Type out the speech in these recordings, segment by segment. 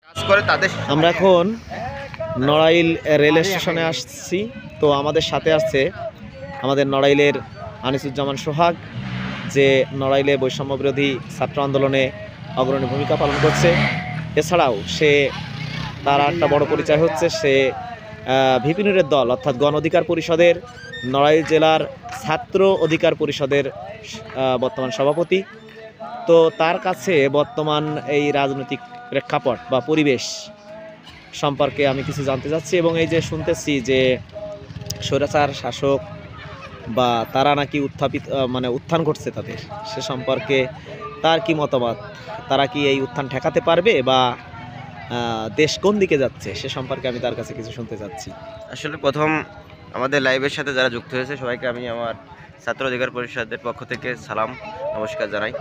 আমরা এখন নড়াইল রেল স্টেশনে আসছি। তো আমাদের সাথে আছে আমাদের নড়াইলের আনিসুজ্জামান সোহাগ, যে নড়াইলে বৈষম্য বিরোধী ছাত্র আন্দোলনে অগ্রণী ভূমিকা পালন করছে। এছাড়াও তার একটা বড় পরিচয় হচ্ছে সে ভিপি নুরের দল অর্থাৎ গণ অধিকার পরিষদের নড়াইল জেলার ছাত্র অধিকার পরিষদের বর্তমান সভাপতি। তো তার কাছে বর্তমান এই রাজনৈতিক প্রেক্ষাপট বা পরিবেশ সম্পর্কে আমি কিছু জানতে চাচ্ছি, এবং এই যে শুনতেছি যে স্বৈরাচার শাসক বা তারা নাকি উত্থান ঘটছে তাদের, সে সম্পর্কে তার কি মতামত, তারা কি এই উত্থান ঠেকাতে পারবে বা দেশ কোন দিকে যাচ্ছে, সে সম্পর্কে আমি তার কাছে কিছু শুনতে চাচ্ছি। আসলে প্রথম আমাদের লাইভের সাথে যারা যুক্ত হয়েছে সবাইকে আমি আমার ছাত্র অধিকার পরিষদের পক্ষ থেকে সালাম নমস্কার জানাই।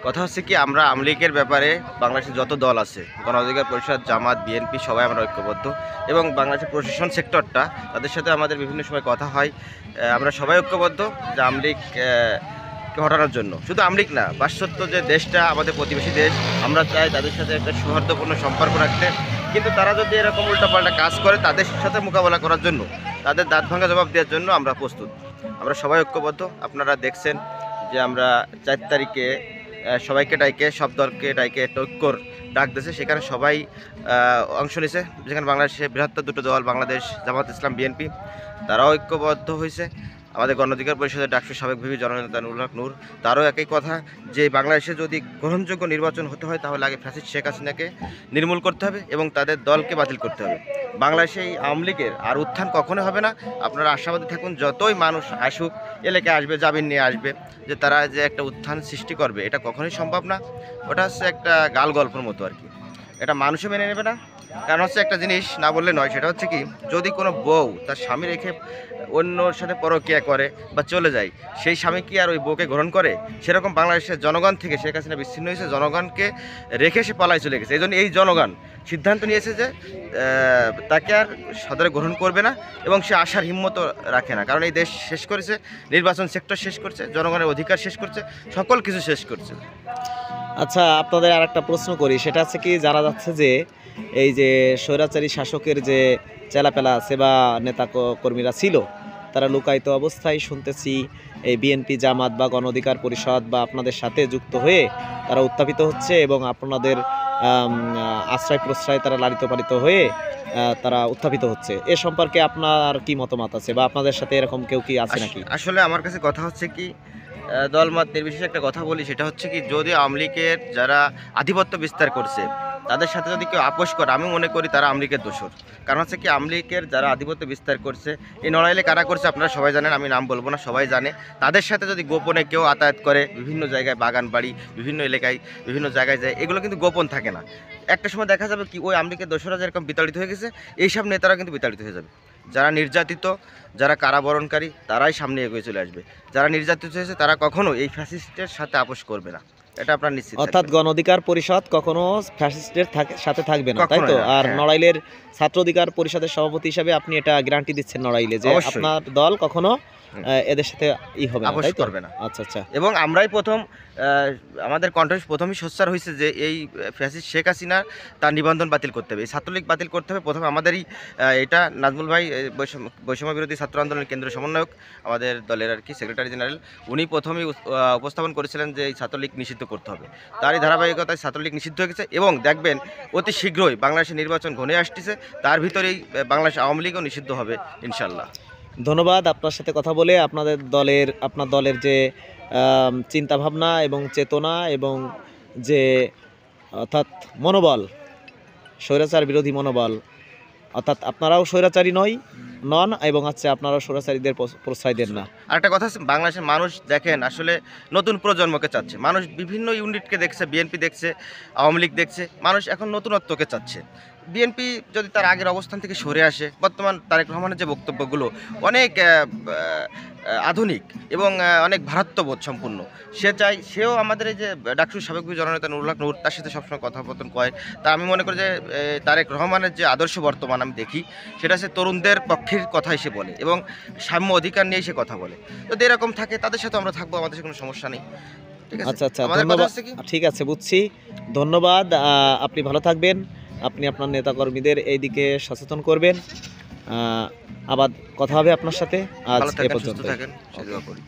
কথা হচ্ছে কি, আমরা আওয়ামী লীগের ব্যাপারে বাংলাদেশের যত দল আছে, গণ অধিকার পরিষদ, জামাত, বিএনপি সবাই আমরা ঐক্যবদ্ধ, এবং বাংলাদেশের প্রশাসন সেক্টরটা তাদের সাথে আমাদের বিভিন্ন সময় কথা হয়। আমরা সবাই ঐক্যবদ্ধ যে আওয়ামী লীগকে হটানোর জন্য। শুধু আওয়ামী লীগ না, পাশ্চাত্য যে দেশটা আমাদের প্রতিবেশী দেশ, আমরা চাই তাদের সাথে একটা সৌহার্দ্যপূর্ণ সম্পর্ক রাখতে। কিন্তু তারা যদি এরকম উল্টাপাল্টা কাজ করে, তাদের সাথে মোকাবেলা করার জন্য, তাদের দাঁত ভাঙা জবাব দেওয়ার জন্য আমরা প্রস্তুত। আমরা সবাই ঐক্যবদ্ধ। আপনারা দেখছেন যে আমরা 4 তারিখে সবাইকে ডাইকে, সব দলকে ডাইকে একটা ঐক্যর ডাক দিয়েছে, সেখানে সবাই অংশ নিয়েছে। যেখানে বাংলাদেশে বৃহত্তর দুটো দল, বাংলাদেশ জামাত ইসলাম, বিএনপি, তারাও ঐক্যবদ্ধ হয়েছে। আমাদের গণ অধিকার পরিষদের ডাকসু সাবেক ভিপি জননেতা নুরুল হক নূর, তারও একই কথা যে বাংলাদেশে যদি গ্রহণযোগ্য নির্বাচন হতে হয় তাহলে আগে ফ্যাসিস্ট শেখ হাসিনাকে নির্মূল করতে হবে এবং তাদের দলকে বাতিল করতে হবে। বাংলাদেশে এই আওয়ামী লীগের আর উত্থান কখনো হবে না। আপনারা আশাবাদী থাকুন, যতই মানুষ আসুক, এলাকায় আসবে, জামিন নিয়ে আসবে, যে তারা যে একটা উত্থান সৃষ্টি করবে এটা কখনোই সম্ভব না। ওটা হচ্ছে একটা গাল গল্পের মতো আর কি, এটা মানুষও মেনে নেবে না। কারণ হচ্ছে একটা জিনিস না বললে নয়, সেটা হচ্ছে কি, যদি কোনো বউ তার স্বামী রেখে অন্যর সাথে পরকীয়া করে বা চলে যায়, সেই স্বামী কি আর ওই বউকে গ্রহণ করে? সেরকম বাংলাদেশের জনগণ থেকে শেখ হাসিনা বিচ্ছিন্ন হয়েছে, জনগণকে রেখে সে পালায় চলে গেছে। এই জন্য এই জনগণ সিদ্ধান্ত নিয়েছে যে তাকে আর সদরে গ্রহণ করবে না, এবং সে আসার হিম্মতও রাখে না। কারণ এই দেশ শেষ করেছে, নির্বাচন সেক্টর শেষ করছে, জনগণের অধিকার শেষ করছে, সকল কিছু শেষ করছে। আচ্ছা, আপনাদের আর একটা প্রশ্ন করি, সেটা হচ্ছে কি, জানা যাচ্ছে যে এই যে স্বৈরাচারী শাসকের যে চেলাপেলা আছে বা নেতা কর্মীরা ছিল, তারা লুকায়িত অবস্থায় শুনতেছি এই বিএনপি, জামাত বা গণ অধিকার পরিষদ বা আপনাদের সাথে যুক্ত হয়ে তারা উত্থাপিত হচ্ছে, এবং আপনাদের আশ্রয় প্রশ্রয় তারা লালিত পালিত হয়ে তারা উত্থাপিত হচ্ছে। এ সম্পর্কে আপনার কি মতামত আছে, বা আপনাদের সাথে এরকম কেউ কি আছে নাকি? আসলে আমার কাছে কথা হচ্ছে কি, দলমত নির্বিশেষে একটা কথা বলি, সেটা হচ্ছে কি, যদি আওয়ামী লীগের যারা আধিপত্য বিস্তার করছে তাদের সাথে যদি কেউ আপোষ করে, আমি মনে করি তারা আওয়ামী লীগের দোষর। কারণ হচ্ছে কি, আওয়ামী লীগের যারা আধিপত্য বিস্তার করছে, এই নড়াইলে কারা করছে আপনারা সবাই জানেন, আমি নাম বলবো না, সবাই জানে। তাদের সাথে যদি গোপনে কেউ আতায়াত করে, বিভিন্ন জায়গায় বাগান বাড়ি, বিভিন্ন এলাকায়, বিভিন্ন জায়গায় যায়, এগুলো কিন্তু গোপন থাকে না। একটা সময় দেখা যাবে কি, ওই আওয়ামী লীগের দোষরা যেরকম বিতাড়িত হয়ে গেছে, এইসব নেতারা কিন্তু বিতাড়িত হয়ে যাবে। যারা নির্যাতিত, যারা কারাবরণকারী, তারাই সামনে এগিয়ে চলে আসবে। যারা নির্যাতিত হয়েছে তারা কখনো এই ফ্যাসিস্টের সাথে আপোষ করবে না, এটা আপনার নিশ্চিত। অর্থাৎ গণ অধিকার পরিষদ কখনো ফ্যাসিস্টের সাথে থাকবে না, তাই তো? আর নড়াইলের ছাত্র অধিকার পরিষদের সভাপতি হিসাবে আপনি এটা গ্যারান্টি দিচ্ছেন নড়াইলে যে আপনার দল কখনো এদের সাথে হবে না, তাই তো? করবে না। আচ্ছা আচ্ছা। এবং আমরাই প্রথম, আমাদের কণ্ঠে প্রথমই সোচ্চার হয়েছে যে এই ফ্যাসিস্ট শেখ হাসিনা তার নিবন্ধন বাতিল করতে হবে, এই ছাত্রলীগ বাতিল করতে হবে। প্রথমে আমাদেরই এটা নাজমুল ভাই, বৈষম্য বিরোধী ছাত্র আন্দোলনের কেন্দ্রীয় সমন্বয়ক, আমাদের দলের আর কি সেক্রেটারি জেনারেল, উনি প্রথমেই উপস্থাপন করেছিলেন যে এই ছাত্রলীগ নিষিদ্ধ করতে হবে। তারই ধারাবাহিকতায় ছাত্রলীগ নিষিদ্ধ হয়ে গেছে, এবং দেখবেন অতি শীঘ্রই বাংলাদেশের নির্বাচন ঘনিয়ে আসতেছে, তার ভিতরেই বাংলাদেশ আওয়ামী লীগও নিষিদ্ধ হবে ইনশাল্লাহ। ধন্যবাদ আপনার সাথে কথা বলে। আপনার দলের যে চিন্তাভাবনা এবং চেতনা এবং যে অর্থাৎ মনোবল, স্বৈরাচার বিরোধী মনোবল, অর্থাৎ আপনারাও স্বৈরাচারী নন এবং আপনারাও স্বৈরাচারীদের প্রশ্রয় দেন না। আরেকটা কথা, বাংলাদেশের মানুষ দেখেন আসলে নতুন প্রজন্মকে চাচ্ছে। মানুষ বিভিন্ন ইউনিটকে দেখছে, বিএনপি দেখছে, আওয়ামী লীগ দেখছে, মানুষ এখন নতুনত্বকে চাচ্ছে। বিএনপি যদি তার আগের অবস্থান থেকে সরে আসে, বর্তমান তারেক রহমানের যে বক্তব্যগুলো অনেক আধুনিক এবং অনেক ভারত্ববোধ সম্পূর্ণ, সেও আমাদের এই যে ডাকসুর সাবেক জননেতা নুরুল হক নূর, তার সাথে সবসময় কথোপকথন কয়। তা আমি মনে করি যে তারেক রহমানের যে আদর্শ বর্তমান আমি দেখি, সেটা সে তরুণদের পক্ষের কথাই সে বলে এবং সাম্য অধিকার নিয়ে সে কথা বলে। যদি এরকম থাকে তাদের সাথে আমরা থাকবো, আমাদের কোনো সমস্যা নেই। আচ্ছা আচ্ছা, ধন্যবাদ। ঠিক আছে, বুঝছি, ধন্যবাদ। আপনি ভালো থাকবেন। আপনি আপনার নেতাকর্মীদের এই দিকে সচেতন করবেন। আবার কথা হবে আপনার সাথে। আজ ভালো এ থাকেন, সুস্থ পর্যন্ত। থাকেন, সেই দোয়া করি।